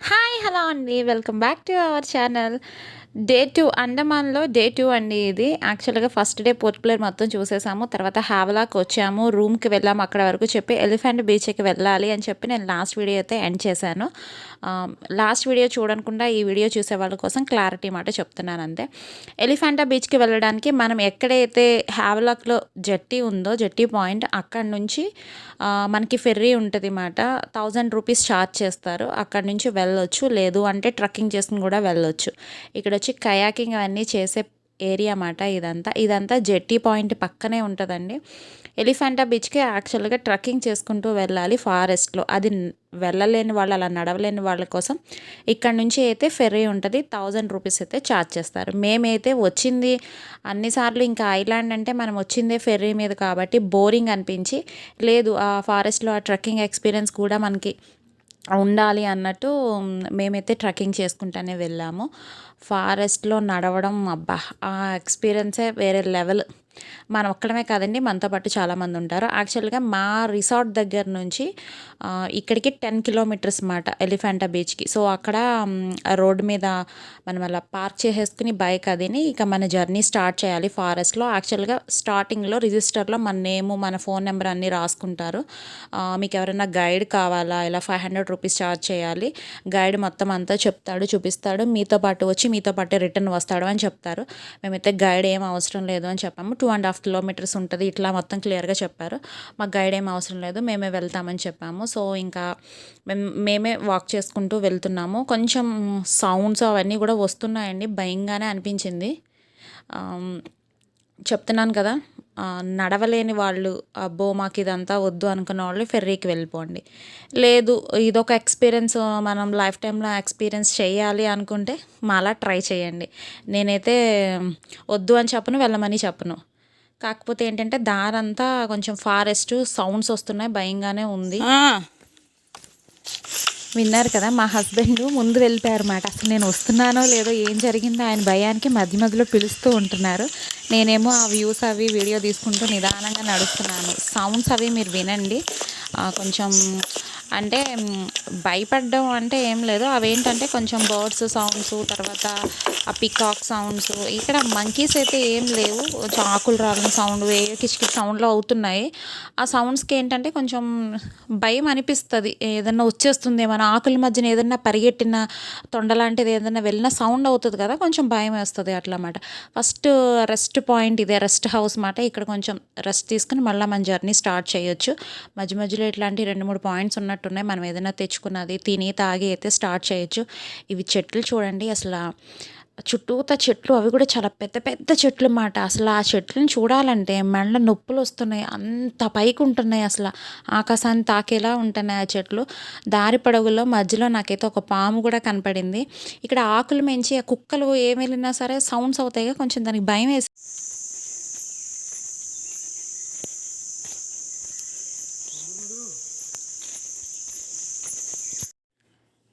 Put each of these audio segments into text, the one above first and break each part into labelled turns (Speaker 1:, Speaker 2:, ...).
Speaker 1: Hi hello అండి. Welcome back to our channel. Day 2 అండమాన్‌లో day 2 అండి ఇది. యాక్చువల్‌గా ఫస్ట్ డే పోర్ట్ బ్లెయిర్ మొత్తం చూసేసాము. తర్వాత హావలాకి వచ్చాము. రూమ్‌కి వెళ్ళాము. అక్కడ వరకు చెప్పి ఎలిఫెంట్ బీచ్‌కి వెళ్ళాలి అని చెప్పి నేను లాస్ట్ వీడియో అయితే ఎండ్ చేశాను. లాస్ట్ వీడియో చూడకుండా ఈ వీడియో చూసే వాళ్ళ కోసం క్లారిటీ మాట చెప్తున్నాను అంతే. ఎలిఫెంటా బీచ్‌కి వెళ్ళడానికి మనం ఎక్కడైతే హావలాక్‌లో జెట్టి ఉందో జెట్టి పాయింట్ అక్కడి నుంచి మనకి ఫెర్రీ ఉంటది మాట. 1000 రూపీస్ ఛార్జ్ చేస్తారు. అక్కడి నుంచి వెళ్ళొచ్చు. లేదు అంటే ట్రక్కింగ్ చేసుకొని కూడా వెళ్ళొచ్చు. ఇక్కడొచ్చి కయాకింగ్ అవన్నీ చేసే ఏరియా మాట ఇదంతా. ఇదంతా జెట్టి పాయింట్ పక్కనే ఉంటదండి. ఎలిఫెంటా బీచ్‌కి యాక్చువల్‌గా ట్రక్కింగ్ చేసుకుంటూ వెళ్ళాలి ఫారెస్ట్‌లో. అది వెళ్ళలేని వాళ్ళు, అలా నడవలేని వాళ్ళ కోసం ఇక్కడి నుంచి అయితే ఫెర్రీ ఉంటది. 1000 రూపీస్ అయితే ఛార్జ్ చేస్తారు. మేమైతే వచ్చింది అన్ని సార్లు ఇంకా ఐలాండ్ అంటే మనం వచ్చిందే ఫెర్రీ మీద కాబట్టి బోరింగ్ అనిపించి, లేదు ఆ ఫారెస్ట్‌లో ఆ ట్రెక్కింగ్ ఎక్స్‌పీరియన్స్ కూడా మనకి ఉండాలి అన్నట్టు మేమైతే ట్రెక్కింగ్ చేసుకుంటానే వెళ్ళాము. ఫారెస్ట్‌లో నడవడం అబ్బా! ఆ ఎక్స్‌పీరియన్సే వేరే లెవెల్. మనం ఒక్కడమే కాదండి, మనతో పాటు చాలామంది ఉంటారు. యాక్చువల్‌గా మా రిసార్ట్ దగ్గర నుంచి ఇక్కడికి 10 కిలోమీటర్స్ మాట ఎలిఫెంటా బీచ్‌కి. సో, అక్కడ రోడ్డు మీద మనం అలా పార్క్ చేసేసుకుని బైక్ అదిని ఇక మన జర్నీ స్టార్ట్ చేయాలి ఫారెస్ట్‌లో. యాక్చువల్‌గా స్టార్టింగ్‌లో రిజిస్టర్‌లో మన నేము, మన ఫోన్ నెంబర్ అన్నీ రాసుకుంటారు. మీకు ఎవరైనా గైడ్ కావాలా, ఇలా 500 రూపీస్ ఛార్జ్ చేయాలి. గైడ్ మొత్తం అంతా చెప్తాడు, చూపిస్తాడు. మీతో పాటు వచ్చి మీతో పాటే రిటర్న్ వస్తాడు అని చెప్తారు. మేమైతే గైడ్ ఏం అవసరం లేదు అని చెప్పాము. 2.5 కిలోమీటర్స్ ఉంటుంది ఇట్లా మొత్తం క్లియర్గా చెప్పారు. మాకు గైడ్ ఏం అవసరం లేదు, మేమే వెళ్తామని చెప్పాము. సో, ఇంకా మేమే వాక్ చేసుకుంటూ వెళ్తున్నాము. కొంచెం సౌండ్స్ అవన్నీ కూడా వస్తున్నాయండి, భయంగానే అనిపించింది. చెప్తున్నాను కదా, నడవలేని వాళ్ళు, అబ్బో మాకు ఇదంతా వద్దు అనుకున్న వాళ్ళు ఫెర్రీకి వెళ్ళిపోండి. లేదు ఇదొక ఎక్స్పీరియన్స్, మనం లైఫ్ టైంలో ఎక్స్పీరియన్స్ చేయాలి అనుకుంటే మాలా ట్రై చేయండి. నేనైతే వద్దు అని చెప్పను, వెళ్ళమని చెప్పను. కాకపోతే ఏంటంటే దారంతా కొంచెం ఫారెస్ట్ సౌండ్స్ వస్తున్నాయి, భయంగానే ఉంది. విన్నారు కదా, మా హస్బెండ్ ముందు వెళ్ళిపోయారన్నమాట. అసలు నేను వస్తున్నానో లేదో ఏం జరిగిందో ఆయన భయానికి మధ్య మధ్యలో పిలుస్తూ ఉంటున్నారు. నేనేమో ఆ వ్యూస్ అవి వీడియో తీసుకుంటూ నిదానంగా నడుస్తున్నాను. సౌండ్స్ అవి మీరు వినండి. కొంచెం అంటే భయపడడం అంటే ఏం లేదు. అవేంటంటే కొంచెం బర్డ్స్ సౌండ్స్, తర్వాత ఆ పికాక్ సౌండ్స్. ఇక్కడ మంకీస్ అయితే ఏం లేవు. కొంచెం ఆకులు రాలిన సౌండ్, కిచకిచ సౌండ్లో అవుతున్నాయి. ఆ సౌండ్స్కి ఏంటంటే కొంచెం భయం అనిపిస్తుంది. ఏదన్నా వచ్చేస్తుంది, మన ఆకుల మధ్యన ఏదన్నా పరిగెట్టిన తొండ లాంటిది ఏదన్నా వెళ్ళిన సౌండ్ అవుతుంది కదా, కొంచెం భయం వేస్తుంది అట్లా అన్నమాట. ఫస్ట్ రెస్ట్ పాయింట్ ఇదే, రెస్ట్ హౌస్ మాట. ఇక్కడ కొంచెం రెస్ట్ తీసుకుని మళ్ళీ మన జర్నీ స్టార్ట్ చేయొచ్చు. మధ్య మధ్యలో ఇట్లాంటి 2-3 పాయింట్స్ ఉన్నట్టున్నాయి. మనం ఏదైనా తెచ్చుకున్నది తిని తాగి అయితే స్టార్ట్ చేయొచ్చు. ఇవి చెట్లు చూడండి అసలు, చుట్టూత చెట్లు, అవి కూడా చాలా పెద్ద పెద్ద చెట్లు మాట. అసలు ఆ చెట్లను చూడాలంటే మెళ్ళ నొప్పులు వస్తున్నాయి, అంత పైకి ఉంటున్నాయి. అసలు ఆకాశాన్ని తాకేలా ఉంటున్నాయి ఆ చెట్లు. దారి పొడవులో మధ్యలో నాకైతే ఒక పాము కూడా కనపడింది. ఇక్కడ ఆకులు పెంచి ఆ కుక్కలు ఏమి వెళ్ళినా సరే సౌండ్స్ అవుతాయి, కొంచెం దానికి భయం వేసి.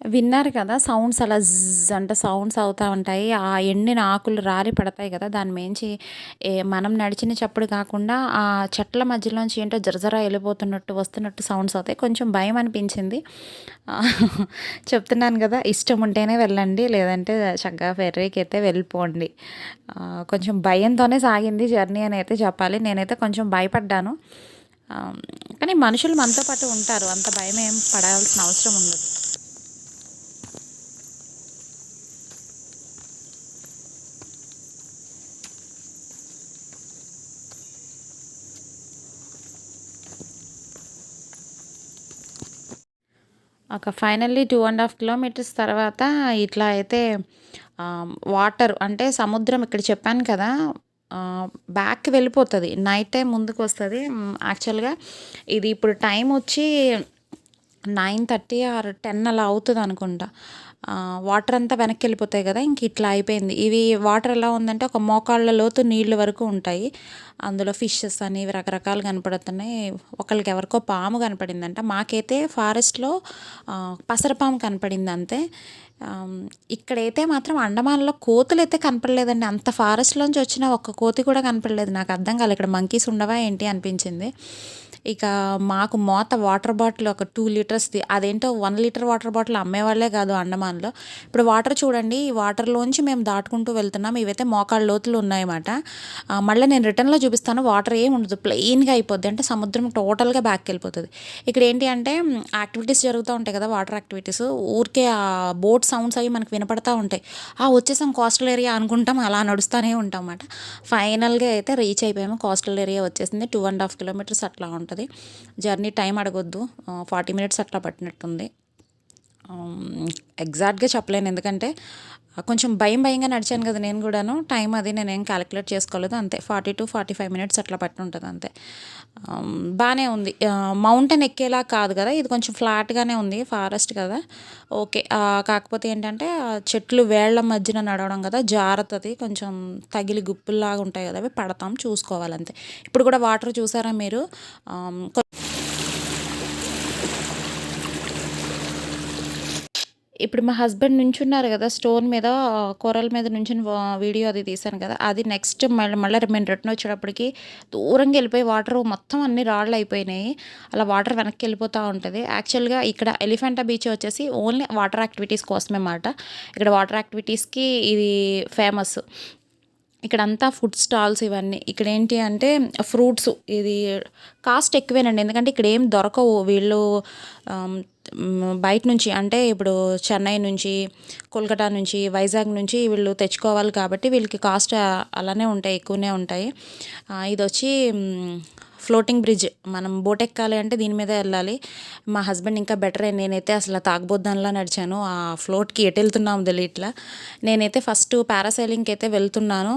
Speaker 1: విన్నారు కదా, సౌండ్స్ అలా జ్జ్ అంటే సౌండ్స్ అవుతూ ఉంటాయి. ఆ ఎండిన ఆకులు రాలి పడతాయి కదా, దాని మించి మనం నడిచిన చప్పుడు కాకుండా ఆ చెట్ల మధ్యలోంచి ఏంటో జరజర వెళ్ళిపోతున్నట్టు వస్తున్నట్టు సౌండ్స్ అవుతాయి. కొంచెం భయం అనిపించింది. ఆ, చెప్తున్నాను కదా, ఇష్టం ఉంటేనే వెళ్ళండి, లేదంటే చక్కగా ఫెర్రీకి అయితే వెళ్ళిపోండి. కొంచెం భయంతోనే సాగింది జర్నీ అని అయితే చెప్పాలి. నేనైతే కొంచెం భయపడ్డాను. ఆ, కానీ మనుషులు మనతో పాటు ఉంటారు, అంత భయం ఏం పడాల్సిన అవసరం ఉండదు. ఒక ఫైనల్లీ 2.5 కిలోమీటర్స్ తర్వాత ఇట్లా అయితే వాటర్ అంటే సముద్రం ఇక్కడ చెప్పాను కదా, బ్యాక్‌కి వెళ్ళిపోతది. Night time ముందుకొస్తది. యాక్చువల్‌గా ఇది ఇప్పుడు టైం వచ్చి 9:30 ఆర్ 10 అలా అవుతదనుకుంటా. వాటర్ అంతా వెనక్కి వెళ్ళిపోతాయి కదా, ఇంక ఇట్లా అయిపోయింది. ఇవి వాటర్ ఎలా ఉందంటే ఒక మోకాళ్ళ లోతు నీళ్ళు వరకు ఉంటాయి. అందులో ఫిషెస్ అని ఇవి రకరకాలు కనపడుతున్నాయి. ఒకళ్ళకి ఎవరికో పాము కనపడిందంట. మాకైతే ఫారెస్ట్‌లో పసరపాము కనపడింది అంతే. ఇక్కడైతే మాత్రం అండమాన్‌లో కోతులైతే కనపడలేదండి. అంత ఫారెస్ట్‌లోంచి వచ్చిన ఒక్క కోతి కూడా కనపడలేదు. నాకు అర్థం కాలేదు, ఇక్కడ మంకీస్ ఉండవా ఏంటి అనిపించింది. ఇక మాకు వాటర్ బాటిల్ ఒక 2 లీటర్స్‌ది అదేంటో 1 లీటర్ వాటర్ బాటిల్ అమ్మేవాళ్ళే కాదు అండమాన్‌లో. ఇప్పుడు వాటర్ చూడండి, ఈ వాటర్‌లోంచి మేము దాటుకుంటూ వెళ్తున్నాం. ఇవైతే మోకాళ్ళ లోతులో ఉన్నాయన్నమాట. మళ్ళీ నేను రిటర్న్‌లో చూపిస్తాను. వాటర్ ఏమి ఉండదు, ప్లెయిన్‌గా అయిపోద్ది. అంటే సముద్రం టోటల్‌గా బ్యాక్‌కెళ్ళిపోతది. ఇక్కడ ఏంటి అంటే యాక్టివిటీస్ జరుగుతూ ఉంటాయి కదా, వాటర్ యాక్టివిటీస్. ఊరికే ఆ బోట్ సౌండ్స్ అవి మనకు వినపడతా ఉంటాయి. వచ్చేసాం కోస్టల్ ఏరియా అనుకుంటాం, అలా నడుస్తూనే ఉంటాం అన్నమాట. ఫైనల్‌గా అయితే రీచ్ అయిపోయాము. కోస్టల్ ఏరియా వచ్చేసింది. 2½ కిలోమీటర్స్ అట్లా ఉంటది. జర్నీ టైం అడగొద్దు. 40 మినిట్స్ అట్లా పట్టినట్టుంది. ఎగ్జాక్ట్‌గా చెప్పలేను, ఎందుకంటే కొంచెం భయంగా నడిచాను కదా నేను కూడాను. టైం అది నేనేం క్యాలిక్యులేట్ చేసుకోలేదు. అంతే 40-45 మినిట్స్ అట్లా పట్టుంటది అంతే. బానే ఉంది. మౌంటైన్ ఎక్కేలా కాదు కదా, ఇది కొంచెం ఫ్లాట్‌గానే ఉంది. ఫారెస్ట్ కదా, ఓకే. కాకపోతే ఏంటంటే చెట్లు వేళ్ళ మధ్యన నడవడం కదా, జారుతది. కొంచెం తగిలి గుప్పుల్లాగా ఉంటాయి కదా, అవి పడతాం, చూసుకోవాలంతే. ఇప్పుడు కూడా వాటర్ చూసారా మీరు? ఆహ్, ఇప్పుడు మా హస్బెండ్ నుంచున్నారు కదా స్టోన్ మీద, కూరల మీద నుంచుని వీడియో అది తీశాను కదా, అది నెక్స్ట్ మళ్ళీ మేము రిటర్న్ వచ్చేటప్పటికి దూరంగా వెళ్ళిపోయి వాటర్ మొత్తం అన్ని రాళ్ళు అయిపోయినాయి. అలా వాటర్ వెనక్కి వెళ్ళిపోతూ ఉంటుంది. యాక్చువల్గా ఇక్కడ ఎలిఫెంటా బీచ్ వచ్చేసి ఓన్లీ వాటర్ యాక్టివిటీస్ కోసమే అన్నమాట. ఇక్కడ వాటర్ యాక్టివిటీస్కి ఇది ఫేమస్. ఇక్కడంతా ఫుడ్ స్టాల్స్ ఇవన్నీ. ఇక్కడ ఏంటి అంటే ఫ్రూట్స్, ఇది కాస్ట్ ఎక్కువేనండి, ఎందుకంటే ఇక్కడ ఏం దొరకవు. వీళ్ళు బయట నుంచి, అంటే ఇప్పుడు చెన్నై నుంచి, కోల్కతా నుంచి, వైజాగ్ నుంచి వీళ్ళు తెచ్చుకోవాలి కాబట్టి వీళ్ళకి కాస్ట్ అలానే ఉంటాయి, ఎక్కువనే ఉంటాయి. ఇది వచ్చి ఫ్లోటింగ్ బ్రిడ్జ్. మనం బోట్ ఎక్కాలి అంటే దీని మీద వెళ్ళాలి. మా హస్బెండ్ ఇంకా బెటరే, నేనైతే అసలు తాగబోద్దానిలా నడిచాను. ఆ ఫ్లోట్కి ఎటు వెళ్తున్నాము తెలియట్లా. నేనైతే ఫస్ట్ పారాసైలింగ్కి అయితే వెళ్తున్నాను.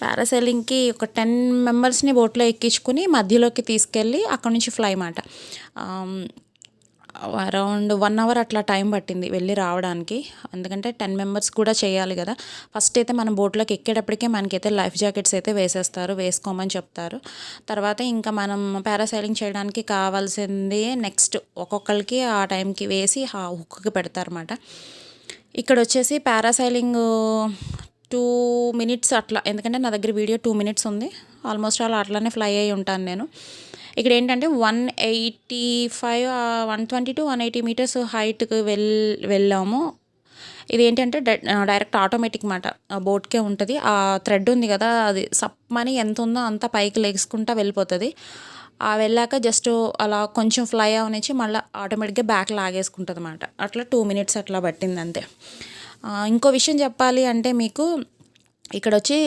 Speaker 1: పారాసైలింగ్కి ఒక 10 మెంబర్స్ని బోట్లో ఎక్కించుకుని మధ్యలోకి తీసుకెళ్ళి అక్కడ నుంచి ఫ్లై మాట. అరౌండ్ 1 అవర్ అట్లా టైం పట్టింది వెళ్ళి రావడానికి. ఎందుకంటే 10 మెంబర్స్ కూడా చేయాలి కదా. ఫస్ట్ అయితే మనం బోట్లోకి ఎక్కేటప్పటికే మనకైతే లైఫ్ జాకెట్స్ అయితే వేసేస్తారు, వేసుకోమని చెప్తారు. తర్వాత ఇంకా మనం పారాసైలింగ్ చేయడానికి కావాల్సింది నెక్స్ట్ ఒక్కొక్కరికి ఆ టైంకి వేసి హుక్కి పెడతారన్నమాట. ఇక్కడ వచ్చేసి పారాసైలింగ్ 2 మినిట్స్ అట్లా, ఎందుకంటే నా దగ్గర వీడియో 2 మినిట్స్ ఉంది. ఆల్మోస్ట్ అట్లానే ఫ్లై అయ్యి ఉంటాను నేను. ఇక్కడ ఏంటంటే 185 120-180 మీటర్స్ హైట్కి వెళ్ళాము. ఇదేంటంటే డైరెక్ట్ ఆటోమేటిక్ మాట, బోట్కే ఉంటుంది. ఆ థ్రెడ్ ఉంది కదా, అది సప్మని ఎంత ఉందో అంత పైకి లెగుసుకుంటా వెళ్ళిపోతుంది. వెళ్ళాక జస్ట్ అలా కొంచెం ఫ్లై అవనిచ్చి మళ్ళీ ఆటోమేటిక్గా బ్యాక్ లాగేసుకుంటుంది అన్నమాట. అట్లా 2 మినిట్స్ అట్లా పట్టింది అంతే. ఇంకో విషయం చెప్పాలి అంటే మీకు, ఇక్కడ వచ్చి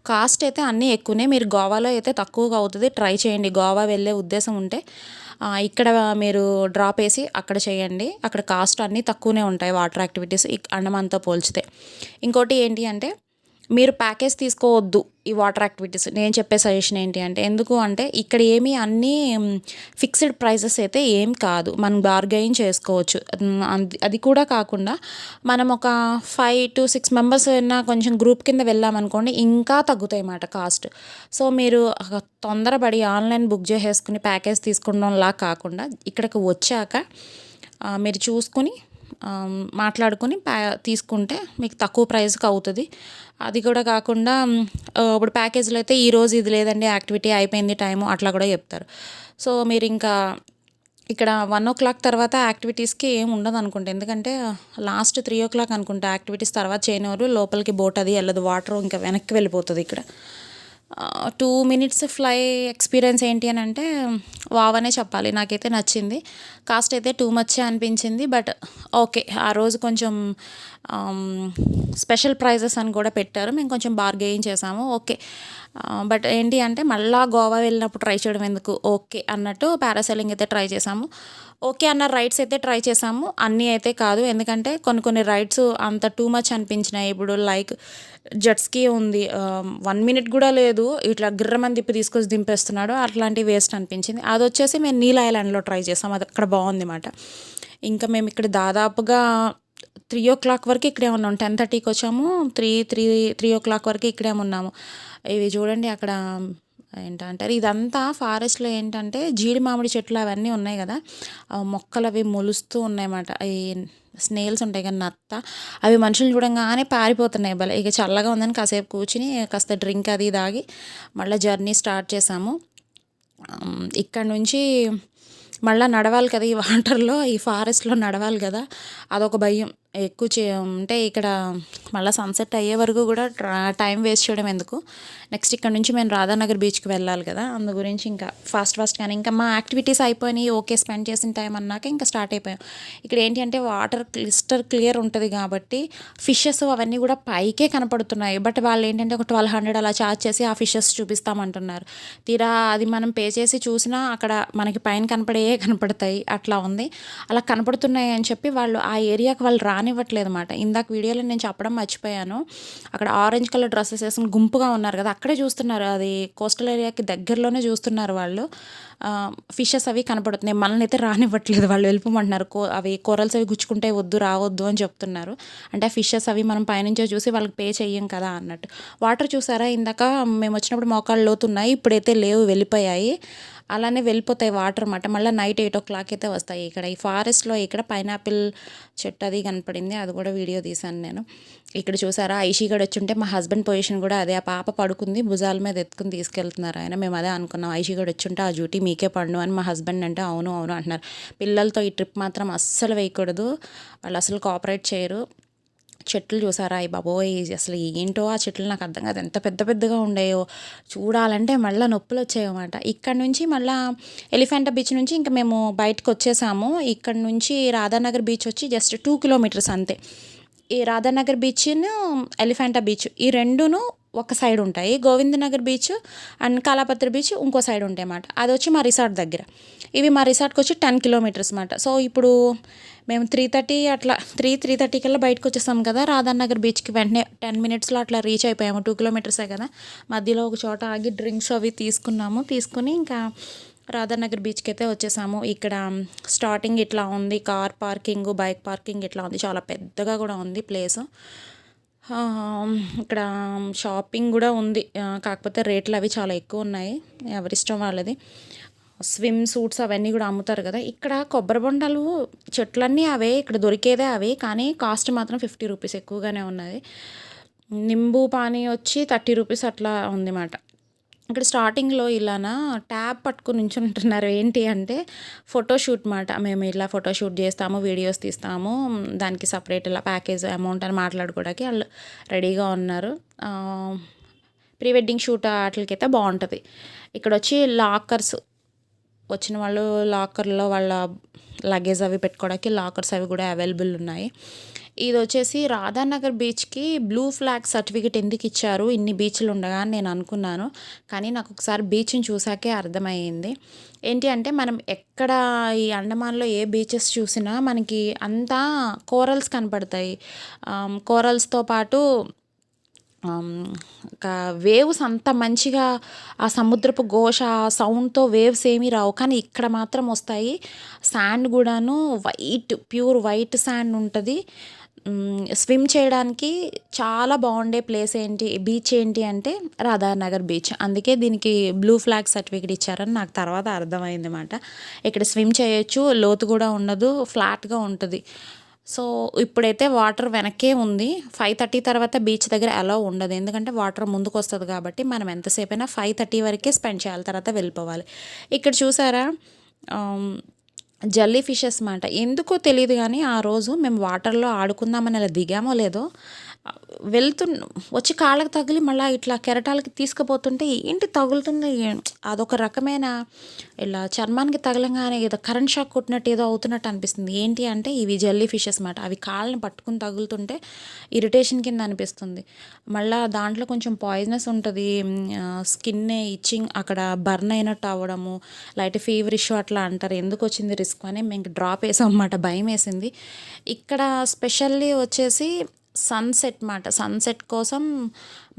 Speaker 1: కాస్ట్ అయితే అన్నీ ఎక్కువనే. మీరు గోవాలో అయితే తక్కువగా అవుతుంది, ట్రై చేయండి. గోవా వెళ్ళే ఉద్దేశం ఉంటే ఇక్కడ మీరు డ్రాప్ వేసి అక్కడ చేయండి. అక్కడ కాస్ట్ అన్నీ తక్కువనే ఉంటాయి వాటర్ యాక్టివిటీస్ అండమాన్తో పోల్చితే. ఇంకోటి ఏంటి అంటే మీరు ప్యాకేజ్ తీసుకోవద్దు ఈ వాటర్ యాక్టివిటీస్. నేను చెప్పే సజెషన్ ఏంటి అంటే, ఎందుకు అంటే ఇక్కడ ఏమీ అన్నీ ఫిక్స్డ్ ప్రైజెస్ అయితే ఏం కాదు, మనం బార్గెయిన్ చేసుకోవచ్చు. అది కూడా కాకుండా మనం ఒక 5-6 మెంబర్స్ అయినా కొంచెం గ్రూప్ కింద వెళ్ళామనుకోండి, ఇంకా తగ్గుతాయి అన్నమాట కాస్ట్. సో మీరు తొందరపడి ఆన్లైన్ బుక్ చేసేసుకుని ప్యాకేజ్ తీసుకుండంలా కాకుండా ఇక్కడికి వచ్చాక మీరు చూసుకుని మాట్లాడుకుని తీసుకుంటే మీకు తక్కువ ప్రైస్కి అవుతుంది. అది కూడా కాకుండా ఇప్పుడు ప్యాకేజ్లో అయితే ఈరోజు ఇది లేదండి, యాక్టివిటీ అయిపోయింది టైము, అట్లా కూడా చెప్తారు. సో మీరు ఇంకా ఇక్కడ 1:00 తర్వాత యాక్టివిటీస్కి ఏం ఉండదు అనుకుంటా, ఎందుకంటే లాస్ట్ 3:00 అనుకుంటా యాక్టివిటీస్. తర్వాత చేయనివారు లోపలికి బోట్ అది వెళ్ళదు, వాటర్ ఇంకా వెనక్కి వెళ్ళిపోతుంది. ఇక్కడ 2 మినిట్స్ ఫ్లై ఎక్స్పీరియన్స్ ఏంటి అని అంటే వావ్ అనే చెప్పాలి. నాకైతే నచ్చింది. కాస్ట్ అయితే టూ మచ్ అనిపించింది, బట్ ఓకే. ఆ రోజు కొంచెం స్పెషల్ ప్రైజెస్ అని కూడా పెట్టారు, మేము కొంచెం బార్గెయిన్ చేసాము, ఓకే. బట్ ఏంటి అంటే మళ్ళీ గోవా వెళ్ళినప్పుడు ట్రై చేయడం ఎందుకు, ఓకే అన్నట్టు పారాసైలింగ్ అయితే ట్రై చేసాము. ఓకే అన్న రైడ్స్ అయితే ట్రై చేసాము, అన్నీ అయితే కాదు, ఎందుకంటే కొన్ని రైడ్స్ అంత టూ మచ్ అనిపించినాయి. ఇప్పుడు లైక్ జెట్స్కీ ఉంది, 1 మినిట్ కూడా లేదు, ఇట్లా గిర్రమని తీసుకొచ్చి దింపేస్తున్నాడు, అట్లాంటి వేస్ట్ అనిపించింది. అది వచ్చేసి మేము నీల్ ఐలాండ్లో ట్రై చేసాం, అది అక్కడ బాగుంది అన్నమాట. ఇంకా మేము ఇక్కడ దాదాపుగా 3:00 వరకు ఇక్కడే ఉన్నాం. 10:30కి వచ్చాము, 3:00 వరకు ఇక్కడే ఉన్నాము. ఇవి చూడండి అక్కడ ఏంటంటారు, ఇదంతా ఫారెస్ట్లో ఏంటంటే జీడి మామిడి చెట్లు అవన్నీ ఉన్నాయి కదా, మొక్కలు అవి మొలుస్తూ ఉన్నాయన్నమాట. ఈ స్నేల్స్ ఉంటాయి కదా, నత్త, అవి మనుషులు చూడంగానే పారిపోతున్నాయి భలే. ఇక చల్లగా ఉందని కాసేపు కూర్చుని కాస్త డ్రింక్ అది తాగి మళ్ళీ జర్నీ స్టార్ట్ చేసాము. ఇక్కడ నుంచి మళ్ళీ నడవాలి కదా, ఈ వాటర్లో ఈ ఫారెస్ట్లో నడవాలి కదా, అదొక భయం ఎక్కువ అంటే ఇక్కడ మళ్ళీ సన్సెట్ అయ్యే వరకు కూడా టైం వేస్ట్ చేయడం ఎందుకు, నెక్స్ట్ ఇక్కడ నుంచి మేము రాధానగర్ బీచ్కి వెళ్ళాలి కదా, అందు గురించి ఇంకా ఫాస్ట్ కానీ ఇంకా మా యాక్టివిటీస్ అయిపోయినాయి, ఓకే స్పెండ్ చేసిన టైం అన్నాక ఇంకా స్టార్ట్ అయిపోయాం. ఇక్కడ ఏంటి అంటే వాటర్ క్లియర్ ఉంటుంది కాబట్టి ఫిషెస్ అవన్నీ కూడా పైకే కనపడుతున్నాయి. బట్ వాళ్ళు ఏంటంటే ఒక 1200 అలా ఛార్జ్ చేసి ఆ ఫిషెస్ చూపిస్తామంటున్నారు. తీరా అది మనం పే చేసి చూసినా అక్కడ మనకి పైన కనపడతాయి, అట్లా ఉంది. అలా కనపడుతున్నాయి అని చెప్పి వాళ్ళు ఆ ఏరియాకి వాళ్ళు రానివ్వట్లేదు అన్నమాట. ఇందాక వీడియోలో నేను చెప్పడం మర్చిపోయాను, అక్కడ ఆరెంజ్ కలర్ డ్రెస్సెస్ వేసుకుని గుంపుగా ఉన్నారు కదా, అక్కడే చూస్తున్నారు, అది కోస్టల్ ఏరియాకి దగ్గరలోనే చూస్తున్నారు వాళ్ళు. ఫిషెస్ అవి కనపడుతున్నాయి, మనల్ని అయితే రానివ్వట్లేదు, వాళ్ళు వెళ్ళిపోమంటున్నారు. అవి కొరల్స్ అవి గుచ్చుకుంటే వద్దు, రావద్దు అని చెప్తున్నారు. అంటే ఫిషెస్ అవి మనం పైనుంచే చూసి వాళ్ళకి పే చెయ్యం కదా అన్నట్టు. వాటర్ చూసారా, ఇందాక మేము వచ్చినప్పుడు మోకాళ్ళు లోతున్నాయి, ఇప్పుడైతే లేవు, వెళ్ళిపోయాయి. అలానే వెళ్ళిపోతాయి వాటర్ అన్నమాట. మళ్ళీ నైట్ 8 అయితే వస్తాయి. ఇక్కడ ఈ ఫారెస్ట్లో ఇక్కడ పైనాపిల్ చెట్టు అది కనపడింది, అది కూడా వీడియో తీశాను నేను. ఇక్కడ చూసారా, ఐషీ గడ వచ్చి ఉంటే మా హస్బెండ్ పొజిషన్ కూడా అదే, ఆ పాప పడుకుంది, భుజాల మీద ఎత్తుకుని తీసుకెళ్తున్నారు ఆయన. మేము అదే అనుకున్నాం, ఐషీ గడ వచ్చి ఉంటే ఆ డ్యూటీ మీకే పడును అని. మా హస్బెండ్ అంటే అవును అంటున్నారు. పిల్లలతో ఈ ట్రిప్ మాత్రం అస్సలు వేయకూడదు, వాళ్ళు అసలు కోఆపరేట్ చేయరు. చెట్లు చూసారా, అయ్యి బాబోయ్ అసలు ఏంటో ఆ చెట్లు నాకు అర్థం కాదు, ఎంత పెద్దగా ఉండేయో, చూడాలంటే మళ్ళీ నొప్పులు వచ్చాయన్నమాట. ఇక్కడ నుంచి మళ్ళీ ఎలిఫెంటా బీచ్ నుంచి ఇంకా మేము బయటకు వచ్చేసాము. ఇక్కడ నుంచి రాధానగర్ బీచ్ వచ్చి జస్ట్ 2 కిలోమీటర్స్ అంతే. ఈ రాధానగర్ బీచ్ను ఎలిఫెంటా బీచ్ ఈ రెండును ఒక సైడ్ ఉంటాయి. గోవిందనగర్ బీచ్ అండ్ కాలాపత్రి బీచ్ ఇంకో సైడ్ ఉంటాయి అన్నమాట. అది వచ్చి మా రిసార్ట్ దగ్గర. ఇవి మా రిసార్ట్కి వచ్చి 10 కిలోమీటర్స్ అన్నమాట. సో ఇప్పుడు మేము 3:30 అట్లా 3:30 కల్లా బయటకు వచ్చేసాం కదా, రాధానగర్ బీచ్కి వెంటనే 10 మినిట్స్లో అట్లా రీచ్ అయిపోయాము. 2 కిలోమీటర్సే కదా, మధ్యలో ఒక చోట ఆగి డ్రింక్స్ అవి తీసుకుని ఇంకా రాధానగర్ బీచ్కి అయితే వచ్చేసాము. ఇక్కడ స్టార్టింగ్ ఇట్లా ఉంది, కార్ పార్కింగ్, బైక్ పార్కింగ్ ఇట్లా ఉంది, చాలా పెద్దగా కూడా ఉంది ప్లేస్. ఇక్కడ షాపింగ్ కూడా ఉంది, కాకపోతే రేట్లు అవి చాలా ఎక్కువ ఉన్నాయి, ఎవరిష్టం వాళ్ళది. స్విమ్ సూట్స్ అవన్నీ కూడా అమ్ముతారు కదా. ఇక్కడ కొబ్బరి బొండాలు చెట్లన్నీ అవే, ఇక్కడ దొరికేదే అవే, కానీ కాస్ట్ మాత్రం 50 రూపీస్ ఎక్కువగానే ఉన్నది. నింబు పానీ వచ్చి 30 రూపీస్ అట్లా ఉంది మాట. ఇక్కడ స్టార్టింగ్లో ఇలానా ట్యాబ్ పట్టుకుని ఉంటున్నారు, ఏంటి అంటే ఫోటోషూట్ మాట. మేము ఇలా ఫోటోషూట్ చేస్తాము, వీడియోస్ తీస్తాము, దానికి సపరేట్ ఇలా ప్యాకేజ్ అమౌంట్ అని మాట్లాడుకోవడానికి వాళ్ళు రెడీగా ఉన్నారు. ప్రీ వెడ్డింగ్ షూట్ వాటికైతే బాగుంటుంది. ఇక్కడ వచ్చి లాకర్స్, వచ్చిన వాళ్ళు లాకర్లో వాళ్ళ లగేజ్ అవి పెట్టుకోవడానికి లాకర్స్ అవి కూడా అవైలబుల్ ఉన్నాయి. ఇది వచ్చేసి రాధానగర్ బీచ్కి బ్లూ ఫ్లాగ్ సర్టిఫికేట్ ఎందుకు ఇచ్చారు ఇన్ని బీచ్లు ఉండగా అని నేను అనుకున్నాను, కానీ నాకు ఒకసారి బీచ్ని చూసాకే అర్థమయ్యింది. ఏంటి అంటే మనం ఎక్కడ ఈ అండమాన్లో ఏ బీచెస్ చూసినా మనకి అంతా కోరల్స్ కనపడతాయి. కోరల్స్తో పాటు వేవ్స్ అంత మంచిగా, ఆ సముద్రపు ఘోష సౌండ్తో వేవ్స్ ఏమీ రావు, కానీ ఇక్కడ మాత్రం వస్తాయి. శాండ్ కూడాను ప్యూర్ వైట్ శాండ్ ఉంటుంది. స్విమ్ చేయడానికి చాలా బాగుండే బీచ్ ఏంటి అంటే రాధానగర్ బీచ్. అందుకే దీనికి బ్లూ ఫ్లాగ్ సర్టిఫికేట్ ఇచ్చారని నాకు తర్వాత అర్థమైంది అన్నమాట. ఇక్కడ స్విమ్ చేయొచ్చు, లోతు కూడా ఉండదు, ఫ్లాట్గా ఉంటుంది. సో ఇప్పుడైతే వాటర్ వెనక్కే ఉంది. 5:30 తర్వాత బీచ్ దగ్గర అలౌ ఉండదు, ఎందుకంటే వాటర్ ముందుకు వస్తుంది కాబట్టి మనం ఎంతసేపు అయినా 5:30 వరకే స్పెండ్ చేయాలి, తర్వాత వెళ్ళిపోవాలి. ఇక్కడ చూసారా జల్లీ ఫిషెస్ మాట, ఎందుకో తెలియదు కానీ ఆ రోజు మేము వాటర్లో ఆడుకుందామని అలా దిగామో లేదో, వచ్చి కాళ్ళకి తగిలి మళ్ళీ ఇట్లా కెరటాలకి తీసుకుపోతుంటే ఏంటి తగులుతుంది, అదొక రకమైన ఇలా చర్మానికి తగలంగానే ఏదో కరెంట్ షాక్ కొట్టినట్టు ఏదో అవుతున్నట్టు అనిపిస్తుంది. ఏంటి అంటే ఇవి జల్లీ ఫిషెస్ మాట, అవి కాళ్ళని పట్టుకుని తగులుతుంటే ఇరిటేషన్ కింద అనిపిస్తుంది. మళ్ళీ దాంట్లో కొంచెం పాయిజనస్ ఉంటుంది, స్కిన్ ఇచ్చింగ్, అక్కడ బర్న్ అయినట్టు అవ్వడము, లైట్ ఫీవర్ ఇష్యూ అట్లా అంటారు. ఎందుకు వచ్చింది రిస్క్ అని మేము డ్రాప్ వేసాం అన్నమాట, భయం వేసింది. ఇక్కడ స్పెషల్లీ వచ్చేసి సన్సెట్ మాట, సన్సెట్ కోసం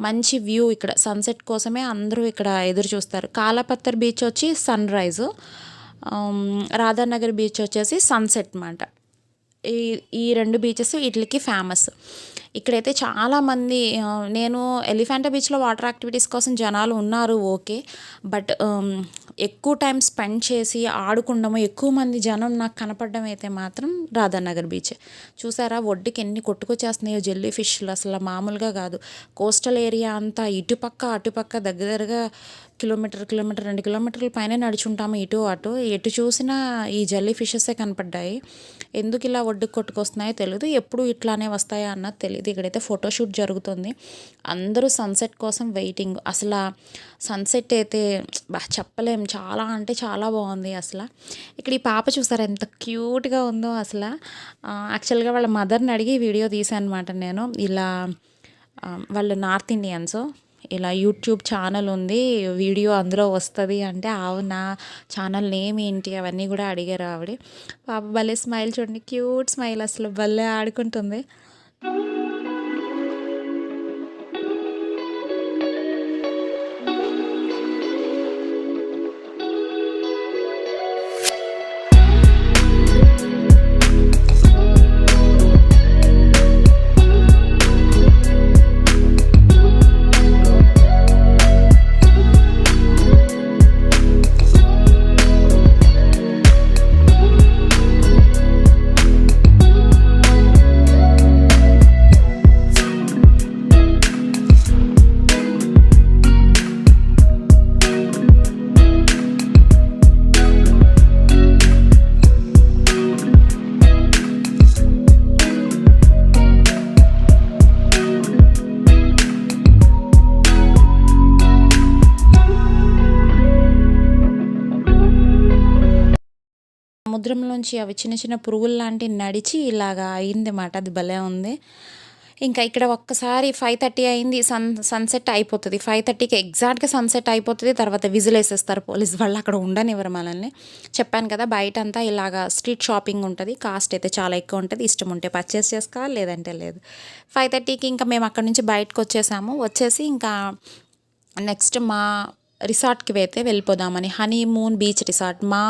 Speaker 1: మంచి వ్యూ, ఇక్కడ సన్సెట్ కోసమే అందరూ ఇక్కడ ఎదురు చూస్తారు. కాలాపత్తర్ బీచ్ వచ్చి సన్ రైజు, రాధానగర్ బీచ్ వచ్చేసి సన్సెట్ మాట. ఈ 2 బీచెస్ వీటికి ఫేమస్. ఇక్కడైతే చాలామంది, నేను ఎలిఫెంటా బీచ్లో వాటర్ యాక్టివిటీస్ కోసం జనాలు ఉన్నారు ఓకే, బట్ ఎక్కువ టైం స్పెండ్ చేసి ఆడుకుండము, ఎక్కువ మంది జనం నాకు కనపడడం అయితే మాత్రం రాధానగర్ బీచ్. చూసారా ఒడ్డుకి ఎన్ని కొట్టుకొచ్చేస్తున్నాయో జెల్లీ ఫిష్లు, అసలు మామూలుగా కాదు. కోస్టల్ ఏరియా అంతా ఇటుపక్క అటుపక్క దగ్గరగా కిలోమీటర్ 2 కిలోమీటర్ల పైనే నడుచుంటాము ఇటు అటు. ఎటు చూసినా ఈ జెల్లీ ఫిషెసే కనపడ్డాయి. ఎందుకు ఇలా ఒడ్డుకు కొట్టుకొస్తున్నాయో తెలీదు. ఎప్పుడు ఇట్లానే వస్తాయా అన్నది తెలీదు. ఇక్కడైతే ఫోటోషూట్ జరుగుతుంది. అందరూ సన్సెట్ కోసం వెయిటింగ్. అసలు సన్సెట్ అయితే చెప్పలేం, చాలా అంటే చాలా బాగుంది అసలు. ఇక్కడ ఈ పాప చూసారా ఎంత క్యూట్గా ఉందో అసలు. యాక్చువల్గా వాళ్ళ మదర్ని అడిగి వీడియో తీసాను అనమాట నేను. ఇలా వాళ్ళు నార్త్ ఇండియన్స్, ఇలా యూట్యూబ్ ఛానల్ ఉంది, వీడియో అందులో వస్తుంది అంటే అవునా, ఛానల్ నేమ్ ఏంటి అవన్నీ కూడా అడిగారు ఆవిడ. పాప భలే స్మైల్ చూడండి, క్యూట్ స్మైల్, అసలు భలే ఆడుకుంటుంది. సముద్రంలోంచి అవి చిన్న చిన్న పురుగులు లాంటివి నడిచి ఇలాగా అయిందన్నమాట. అది భలే ఉంది. ఇంకా ఇక్కడ ఒక్కసారి 5:30 అయింది, సన్సెట్ అయిపోతుంది. 5:30కి ఎగ్జాక్ట్గా సన్సెట్ అయిపోతుంది. తర్వాత విజిల్ వేసేస్తారు పోలీస్ వాళ్ళు, అక్కడ ఉండనివ్వరు మనల్ని. చెప్పాను కదా బయట అంతా ఇలాగా స్ట్రీట్ షాపింగ్ ఉంటుంది. కాస్ట్ అయితే చాలా ఎక్కువ ఉంటుంది. ఇష్టం ఉంటే పర్చేస్ చేసుకోవాలి, లేదంటే లేదు. 5:30కి ఇంకా మేము అక్కడ నుంచి బయటకు వచ్చేసి ఇంకా నెక్స్ట్ మా రిసార్ట్కి అయితే వెళ్ళిపోదామని, హనీమూన్ బీచ్ రిసార్ట్. మా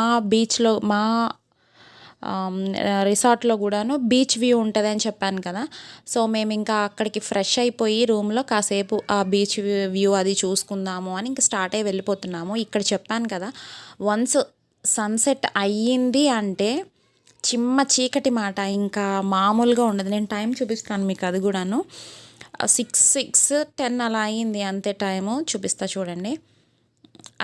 Speaker 1: రిసార్ట్లో కూడాను బీచ్ వ్యూ ఉంటుంది అని చెప్పాను కదా. సో మేము ఇంకా అక్కడికి ఫ్రెష్ అయిపోయి రూమ్లో కాసేపు ఆ బీచ్ వ్యూ అది చూసుకుందాము అని ఇంకా స్టార్ట్ అయ్యి వెళ్ళిపోతున్నాము. ఇక్కడ చెప్పాను కదా, వన్స్ సన్సెట్ అయ్యింది అంటే చీకటి మాట, ఇంకా మామూలుగా ఉండదు. నేను టైం చూపిస్తాను మీకు, అది కూడాను 6:10 అలా అయ్యింది అంతే. టైము చూపిస్తా చూడండి.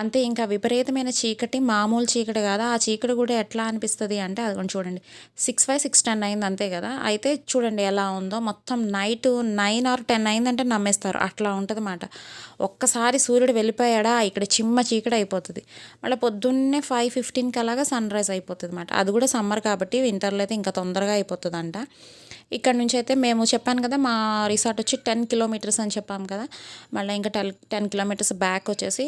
Speaker 1: అంతే, ఇంకా విపరీతమైన చీకటి, మామూలు చీకటి కాదు. ఆ చీకటి కూడా ఎట్లా అనిపిస్తుంది అంటే అది చూడండి, 6:05, 6:10 అయింది అంతే కదా. అయితే చూడండి ఎలా ఉందో, మొత్తం నైట్ 9 or 10 అయిందంటే నమ్మేస్తారు, అట్లా ఉంటుంది అన్నమాట. ఒక్కసారి సూర్యుడు వెళ్ళిపోయాడా ఇక్కడ చీకటి అయిపోతుంది. మళ్ళీ పొద్దున్నే 5:15కి అలాగా సన్ రైజ్ అయిపోతుంది అన్నమాట. అది కూడా సమ్మర్ కాబట్టి, వింటర్లో అయితే ఇంకా తొందరగా అయిపోతుందంట. ఇక్కడ నుంచి అయితే మేము చెప్పాను కదా మా రిసార్ట్ వచ్చి 10 కిలోమీటర్స్ అని చెప్పాము కదా. మళ్ళీ ఇంకా 10 కిలోమీటర్స్ బ్యాక్ వచ్చేసి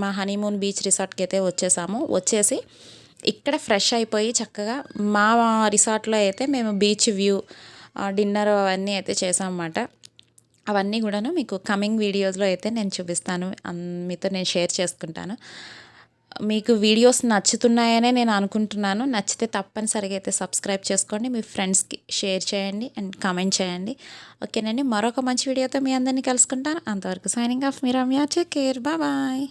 Speaker 1: మా హనీమూన్ బీచ్ రిసార్ట్కి అయితే వచ్చేసి ఇక్కడ ఫ్రెష్ అయిపోయి చక్కగా మా రిసార్ట్లో అయితే మేము బీచ్ వ్యూ, డిన్నర్ అవన్నీ అయితే చేసామన్నమాట. అవన్నీ కూడాను మీకు కమింగ్ వీడియోస్లో అయితే నేను చూపిస్తాను, మీతో నేను షేర్ చేసుకుంటాను. మీకు వీడియోస్ నచ్చుతున్నాయనే నేను అనుకుంటున్నాను. నచ్చితే తప్పనిసరిగా అయితే సబ్స్క్రైబ్ చేసుకోండి, మీ ఫ్రెండ్స్కి షేర్ చేయండి అండ్ కామెంట్ చేయండి. ఓకేనండి, మరొక మంచి వీడియోతో మీ అందరినీ కలుసుకుంటాను. అంతవరకు సైనింగ్ ఆఫ్, మీ రమ్య. Take care, bye.